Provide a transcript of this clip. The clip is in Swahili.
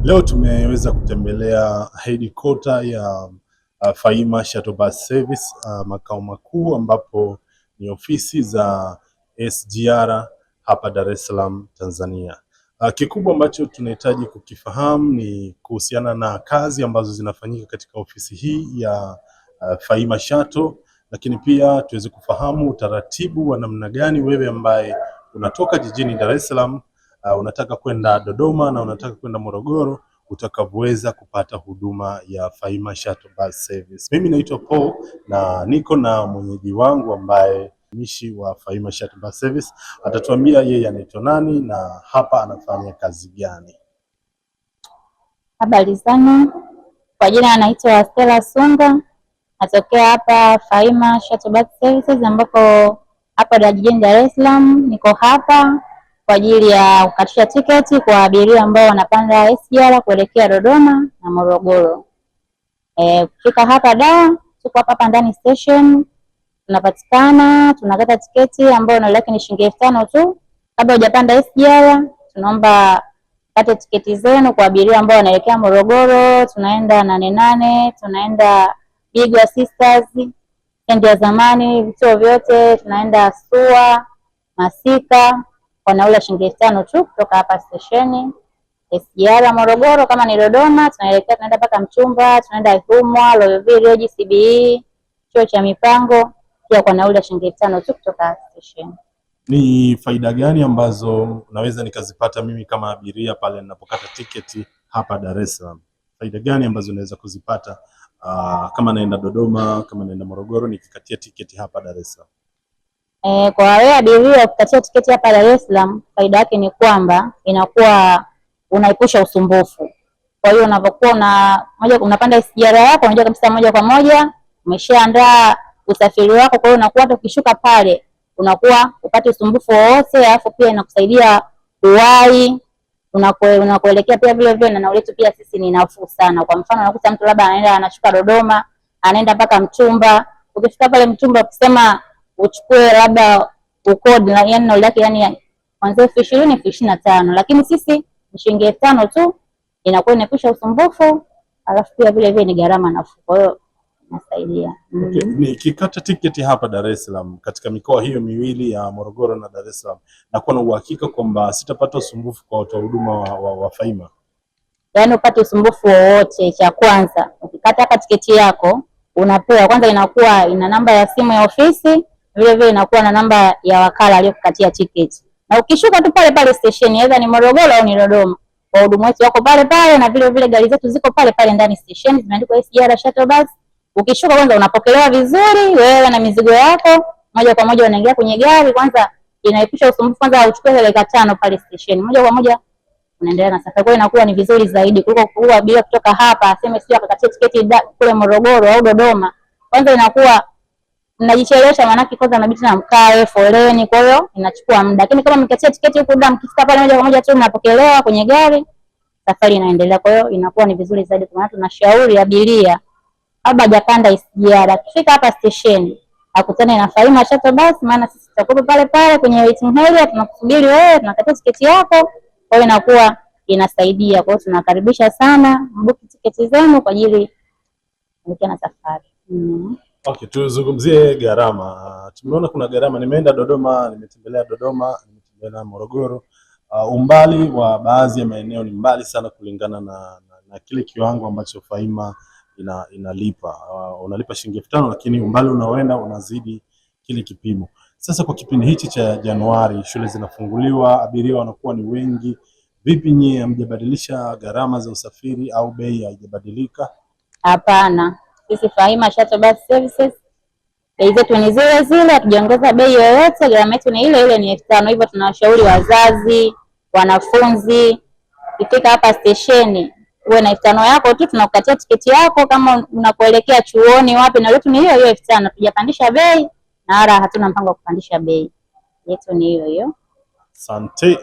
Leo tumeweza kutembelea headquarter ya Faima Shuttle Bus Service makao makuu, ambapo ni ofisi za SGR hapa Dar es Salaam, Tanzania. Kikubwa ambacho tunahitaji kukifahamu ni kuhusiana na kazi ambazo zinafanyika katika ofisi hii ya Faima Shuttle, lakini pia tuweze kufahamu utaratibu wa namna gani wewe ambaye unatoka jijini Dar es Salaam unataka kwenda Dodoma na unataka kwenda Morogoro utakavyoweza kupata huduma ya Faima Shuttle Bus Service. Mimi naitwa Paul na niko na mwenyeji wangu ambaye mtumishi wa Faima Shuttle Bus Service. Atatuambia yeye anaitwa nani na hapa anafanya kazi gani. Habari sana, kwa jina anaitwa Stella Sunga, natokea hapa Faima Shuttle Bus Services, ambapo hapa jijini Dar es Salaam. Niko hapa kwa ajili ya kukatisha tiketi kwa abiria ambao wanapanda SGR kuelekea Dodoma na Morogoro. Kufika hapa tuko hapa ndani station, tunapatikana, tunakata tiketi ambayo nauli yake ni shilingi 5,000 tu. Kabla hujapanda SGR, tunaomba kata tiketi zenu kwa abiria ambao wanaelekea Morogoro. Tunaenda 88, tunaenda Bigwa Sisters, stendi ya zamani, vituo vyote, tunaenda SUA, Masika kwa nauli ya shilingi 5,000 tu kutoka hapa stesheni. SGR Morogoro kama ni Dodoma, tunaenda mpaka Mchumba, tunaenda Ihumwa, Royal Village, CBE, chuo cha mipango, pia kwa nauli ya shilingi 5,000 tu kutoka stesheni. Ni faida gani ambazo naweza nikazipata mimi kama abiria pale ninapokata tiketi hapa Dar es Salaam? Faida gani ambazo naweza kuzipata kama naenda Dodoma, kama naenda Morogoro nikikatia tiketi hapa Dar es Salaam? Kwa wewe abiria kukatia tiketi hapa Dar es Salaam, faida yake ni kwamba inakuwa unaepusha usumbufu. Kwa hiyo unapokuwa unapanda SGR yako, unajua kabisa moja kwa moja umeshaandaa usafiri wako. Kwa hiyo unakuwa hata ukishuka pale unakuwa upate usumbufu wowote, alafu pia inakusaidia kuwahi unakoelekea pia vile vile, na nauli yetu pia sisi ni nafuu sana. Kwa mfano unakuta mtu labda anashuka Dodoma, anaenda mpaka Mchumba. Ukifika pale Mchumba ukisema uchukue labda ukodi, yani nauli yake yani kuanzia 20,000 25,000, lakini sisi ni shilingi 5,000 tu, inakuwa inepusha usumbufu, alafu pia vile vile ni gharama nafuu. Kwa hiyo nasaidia. Okay. Nikikata tiketi hapa Dar es Salaam katika mikoa hiyo miwili ya Morogoro na Dar es Salaam, nakuwa na uhakika kwamba sitapata usumbufu kwa watoa huduma wa Faima? Yaani upate usumbufu wowote, cha kwanza ukikata hapa tiketi yako unapewa kwanza, inakuwa ina namba ya simu ya ofisi, vile vile inakuwa na namba ya wakala aliyokukatia tiketi. Na ukishuka tu pale pale station, aidha ni Morogoro au ni Dodoma, wahudumu wetu wako pale pale, na vile vile gari zetu ziko pale pale ndani station, zimeandikwa SGR Shuttle Bus. Ukishuka kwanza unapokelewa vizuri, wewe na mizigo yako, moja kwa moja unaingia kwenye gari. Kwanza inaepusha usumbufu, kwanza uchukue dakika 5 pale station, moja kwa moja unaendelea na safari. Kwa hiyo inakuwa ni vizuri zaidi kuliko kuwa abiria kutoka hapa aseme sio akakatia tiketi kule Morogoro au Dodoma. Kwanza inakuwa mnajichelewesha, maana kwanza inabidi na mkae foleni, kwa hiyo inachukua muda. Lakini kama mkatia tiketi huko mkifika pale moja kwa moja tu mnapokelewa kwenye gari, safari inaendelea. Kwa hiyo inakuwa ni vizuri zaidi. Kwa maana tunashauri abiria kabla hajapanda SGR, akifika hapa station akutane na Faima Shuttle Bus, maana sisi tutakuwa pale pale kwenye waiting area tunakusubiri wewe, tunakatia tiketi yako. Kwa hiyo inakuwa inasaidia. Kwa hiyo tunakaribisha sana mbuki tiketi zenu kwa ajili ya safari. Okay, tuzungumzie gharama. Tumeona kuna gharama. Nimeenda Dodoma, nimetembelea Dodoma, nimetembelea Morogoro. Umbali wa baadhi ya maeneo ni mbali sana kulingana na kile kiwango ambacho Faima inalipa. Unalipa shilingi 5,000, lakini umbali unaoenda unazidi kile kipimo. Sasa kwa kipindi hichi cha Januari, shule zinafunguliwa, abiria wanakuwa ni wengi. Vipi nyie, hamjabadilisha gharama za usafiri au bei haijabadilika? Hapana. Sisi Faima Shuttle Bus Services bei zetu ni zile zile, hatujaongeza bei yoyote. Gharama yetu ni ile ile, ni 5,000. Hivyo tunawashauri wazazi, wanafunzi, ukifika hapa stesheni uwe na 5,000 yako tu, tunakukatia tiketi yako. Kama unapoelekea chuoni wapi, na yetu ni hiyo hiyo 5,000, hatujapandisha bei na wala hatuna mpango wa kupandisha bei, yetu ni hiyo hiyo. Asante.